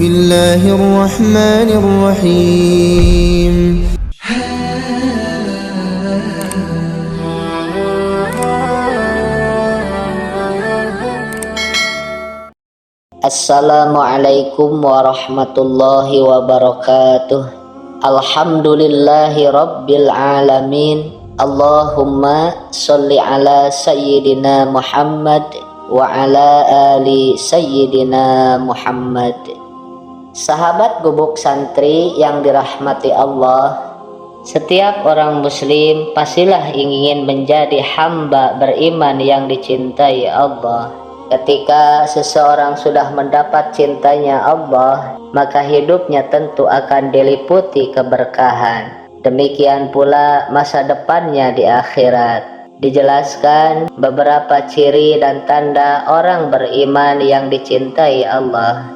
الله الرحمن الرحيم. Assalamualaikum warahmatullahi wabarakatuh. Alhamdulillahi rabbil alamin. Allahumma sholli ala sayyidina Muhammad wa ala ali sayyidina Muhammad. Sahabat gubuk santri yang dirahmati Allah, setiap orang muslim pastilah ingin menjadi hamba beriman yang dicintai Allah. Ketika seseorang sudah mendapat cintanya Allah, maka hidupnya tentu akan diliputi keberkahan. Demikian pula masa depannya di akhirat. Dijelaskan beberapa ciri dan tanda orang beriman yang dicintai Allah.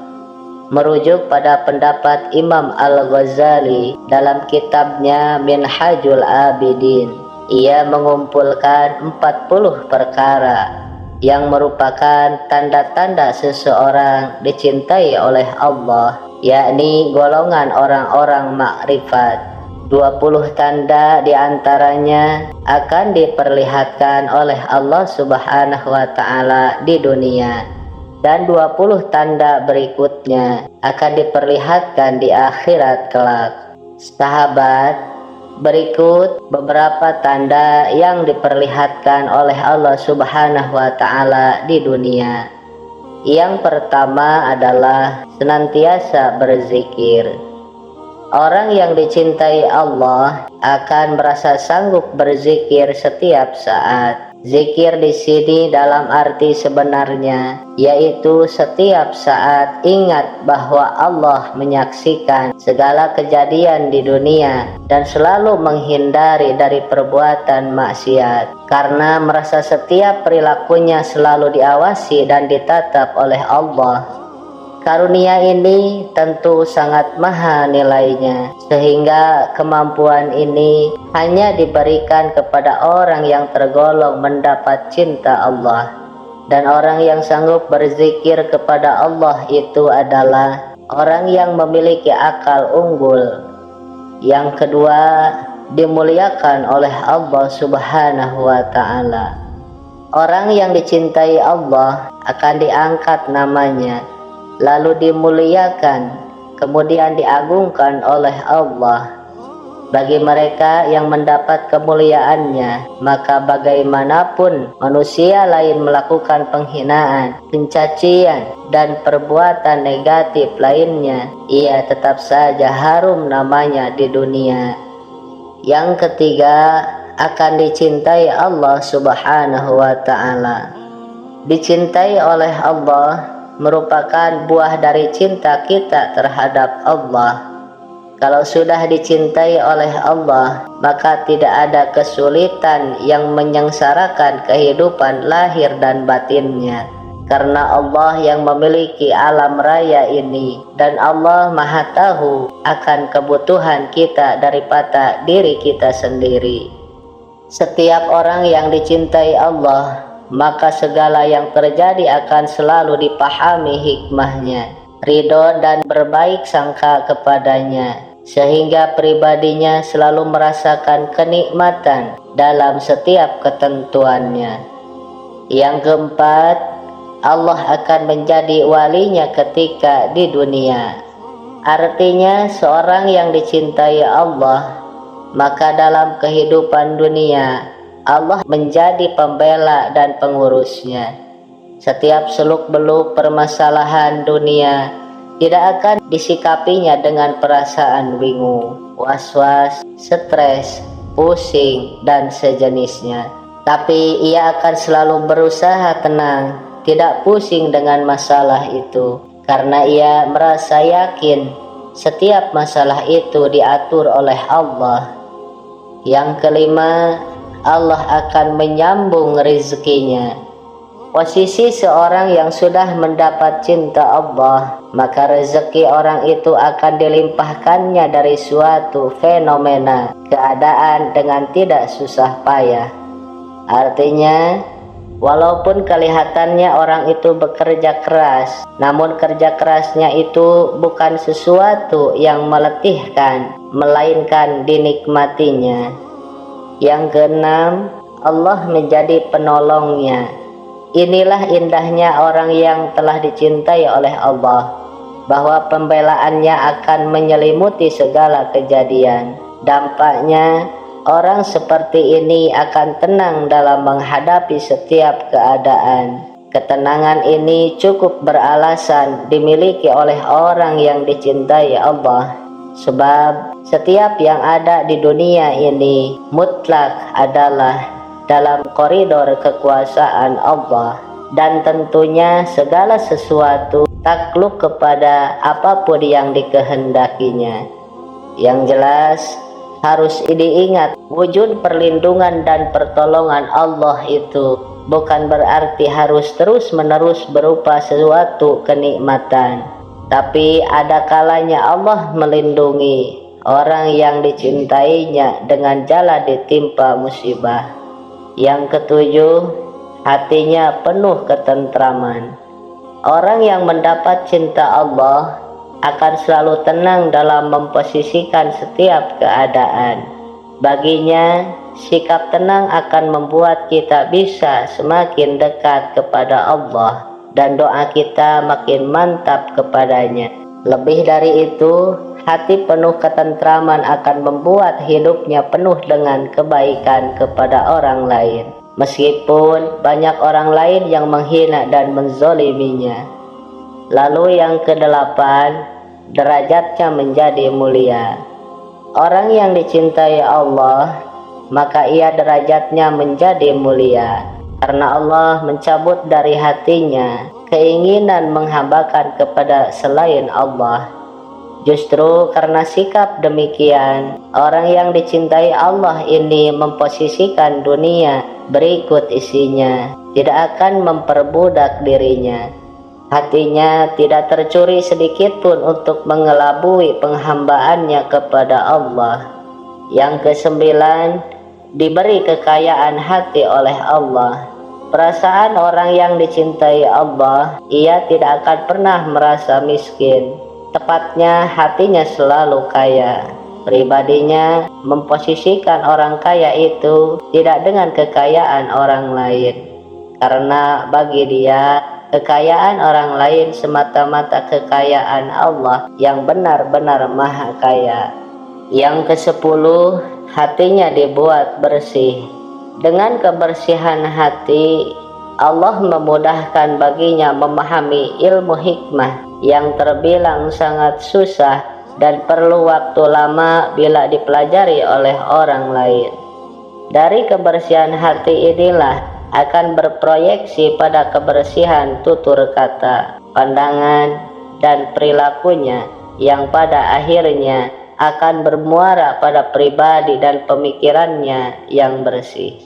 Merujuk pada pendapat Imam Al-Ghazali dalam kitabnya Minhajul Abidin, ia mengumpulkan 40 perkara yang merupakan tanda-tanda seseorang dicintai oleh Allah, yakni golongan orang-orang makrifat. 20 tanda diantaranya akan diperlihatkan oleh Allah Subhanahu wa Ta'ala di dunia, dan 20 tanda berikutnya akan diperlihatkan di akhirat kelak. Sahabat, berikut beberapa tanda yang diperlihatkan oleh Allah Subhanahu wa Ta'ala di dunia. Yang pertama adalah senantiasa berzikir. Orang yang dicintai Allah akan merasa sanggup berzikir setiap saat. Zikir di sini dalam arti sebenarnya, yaitu setiap saat ingat bahwa Allah menyaksikan segala kejadian di dunia dan selalu menghindari dari perbuatan maksiat, karena merasa setiap perilakunya selalu diawasi dan ditatap oleh Allah. Karunia ini tentu sangat maha nilainya, sehingga kemampuan ini hanya diberikan kepada orang yang tergolong mendapat cinta Allah. Dan orang yang sanggup berzikir kepada Allah itu adalah orang yang memiliki akal unggul. Yang kedua, dimuliakan oleh Allah Subhanahu wa Ta'ala. Orang yang dicintai Allah akan diangkat namanya, lalu dimuliakan, kemudian diagungkan oleh Allah. Bagi mereka yang mendapat kemuliaannya, maka bagaimanapun manusia lain melakukan penghinaan, pencacian, dan perbuatan negatif lainnya, ia tetap saja harum namanya di dunia. Yang ketiga, akan dicintai Allah Subhanahu wa Ta'ala. Dicintai oleh Allah merupakan buah dari cinta kita terhadap Allah. Kalau sudah dicintai oleh Allah, maka tidak ada kesulitan yang menyengsarakan kehidupan lahir dan batinnya, karena Allah yang memiliki alam raya ini, dan Allah Maha Tahu akan kebutuhan kita daripada diri kita sendiri. Setiap orang yang dicintai Allah, maka segala yang terjadi akan selalu dipahami hikmahnya, ridho dan berbaik sangka kepadanya, sehingga pribadinya selalu merasakan kenikmatan dalam setiap ketentuannya. Yang keempat, Allah akan menjadi walinya ketika di dunia. Artinya seorang yang dicintai Allah, maka dalam kehidupan dunia Allah menjadi pembela dan pengurusnya. Setiap seluk-beluk permasalahan dunia tidak akan disikapinya dengan perasaan bingung, was-was, stres, pusing, dan sejenisnya. Tapi ia akan selalu berusaha tenang, tidak pusing dengan masalah itu, karena ia merasa yakin setiap masalah itu diatur oleh Allah. Yang kelima, Allah akan menyambung rezekinya. Posisi seorang yang sudah mendapat cinta Allah, maka rezeki orang itu akan dilimpahkannya dari suatu fenomena keadaan dengan tidak susah payah. Artinya, Walaupun kelihatannya orang itu bekerja keras, namun kerja kerasnya itu bukan sesuatu yang meletihkan, melainkan dinikmatinya. Yang keenam, Allah menjadi penolongnya. Inilah indahnya orang yang telah dicintai oleh Allah, bahwa pembelaannya akan menyelimuti segala kejadian. Dampaknya, orang seperti ini akan tenang dalam menghadapi setiap keadaan. Ketenangan ini cukup beralasan dimiliki oleh orang yang dicintai Allah. Sebab setiap yang ada di dunia ini mutlak adalah dalam koridor kekuasaan Allah. Dan tentunya segala sesuatu takluk kepada apapun yang dikehendakinya. Yang jelas, harus diingat, wujud perlindungan dan pertolongan Allah itu bukan berarti harus terus-menerus berupa sesuatu kenikmatan. Tapi ada kalanya Allah melindungi orang yang dicintainya dengan jala ditimpa musibah. Yang ketujuh, hatinya penuh ketentraman. Orang yang mendapat cinta Allah akan selalu tenang dalam memposisikan setiap keadaan. Baginya, sikap tenang akan membuat kita bisa semakin dekat kepada Allah dan doa kita makin mantap kepadanya. Lebih dari itu, hati penuh ketentraman akan membuat hidupnya penuh dengan kebaikan kepada orang lain, meskipun banyak orang lain yang menghina dan menzoliminya. Lalu yang kedelapan, derajatnya menjadi mulia. Orang yang dicintai Allah, maka ia derajatnya menjadi mulia, karena Allah mencabut dari hatinya keinginan menghambakan kepada selain Allah. Justru karena sikap demikian, orang yang dicintai Allah ini memposisikan dunia berikut isinya, tidak akan memperbudak dirinya. Hatinya tidak tercuri sedikit pun untuk mengelabui penghambaannya kepada Allah. Yang kesembilan, diberi kekayaan hati oleh Allah. Perasaan orang yang dicintai Allah, ia tidak akan pernah merasa miskin. Tepatnya hatinya selalu kaya. Pribadinya memposisikan orang kaya itu tidak dengan kekayaan orang lain, karena bagi dia kekayaan orang lain semata-mata kekayaan Allah yang benar-benar maha kaya. Yang kesepuluh, hatinya dibuat bersih. Dengan kebersihan hati, Allah memudahkan baginya memahami ilmu hikmah yang terbilang sangat susah dan perlu waktu lama bila dipelajari oleh orang lain. Dari kebersihan hati inilah akan berproyeksi pada kebersihan tutur kata, pandangan, dan perilakunya yang pada akhirnya akan bermuara pada pribadi dan pemikirannya yang bersih.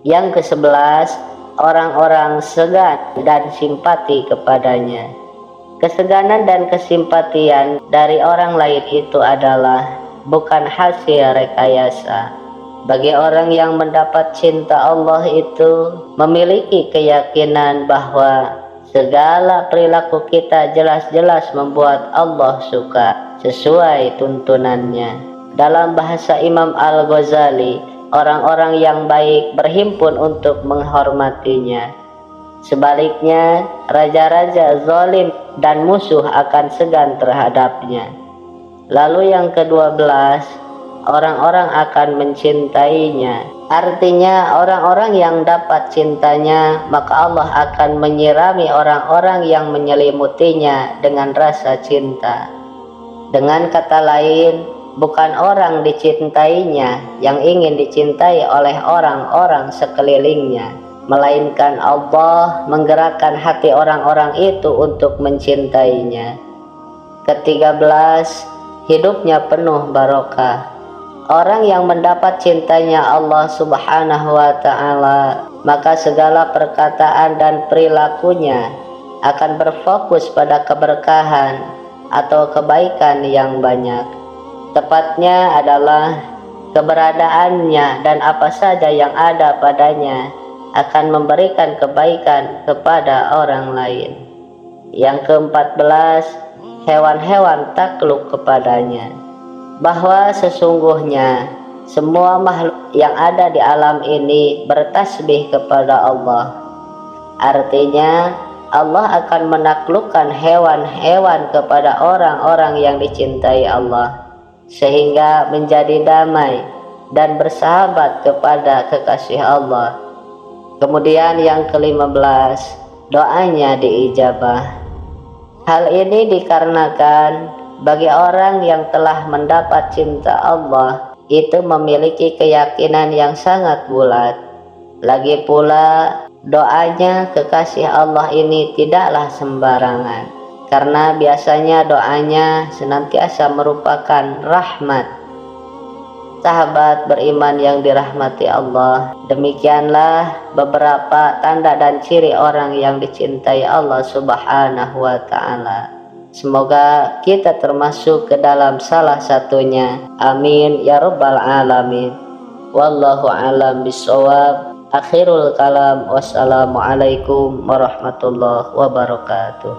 Yang ke-11, orang-orang segan dan simpati kepadanya. Keseganan dan kesimpatian dari orang lain itu adalah bukan hasil rekayasa. Bagi orang yang mendapat cinta Allah itu memiliki keyakinan bahwa segala perilaku kita jelas-jelas membuat Allah suka sesuai tuntunannya. Dalam bahasa Imam Al-Ghazali, orang-orang yang baik berhimpun untuk menghormatinya. Sebaliknya, raja-raja zalim dan musuh akan segan terhadapnya. Lalu yang ke-12, orang-orang akan mencintainya. Artinya orang-orang yang dapat cintanya, maka Allah akan menyirami orang-orang yang menyelimutinya dengan rasa cinta. Dengan kata lain, bukan orang dicintainya yang ingin dicintai oleh orang-orang sekelilingnya, melainkan Allah menggerakkan hati orang-orang itu untuk mencintainya. Ke-13, hidupnya penuh barokah. Orang yang mendapat cintanya Allah Subhanahu wa Ta'ala, maka segala perkataan dan perilakunya akan berfokus pada keberkahan atau kebaikan yang banyak. Tepatnya adalah keberadaannya dan apa saja yang ada padanya akan memberikan kebaikan kepada orang lain. Yang ke-14, hewan-hewan takluk kepadanya, bahwa sesungguhnya semua makhluk yang ada di alam ini bertasbih kepada Allah. Artinya Allah akan menaklukkan hewan-hewan kepada orang-orang yang dicintai Allah, sehingga menjadi damai dan bersahabat kepada kekasih Allah. Kemudian yang ke-15, doanya diijabah. Hal ini dikarenakan bagi orang yang telah mendapat cinta Allah itu memiliki keyakinan yang sangat bulat. Lagi pula doanya kekasih Allah ini tidaklah sembarangan, karena biasanya doanya senantiasa merupakan rahmat. Sahabat beriman yang dirahmati Allah, demikianlah beberapa tanda dan ciri orang yang dicintai Allah Subhanahu wa Ta'ala. Semoga kita termasuk ke dalam salah satunya. Amin ya rabbal alamin. Wallahu a'lam bishawab. Akhirul kalam. Wassalamualaikum warahmatullahi wabarakatuh.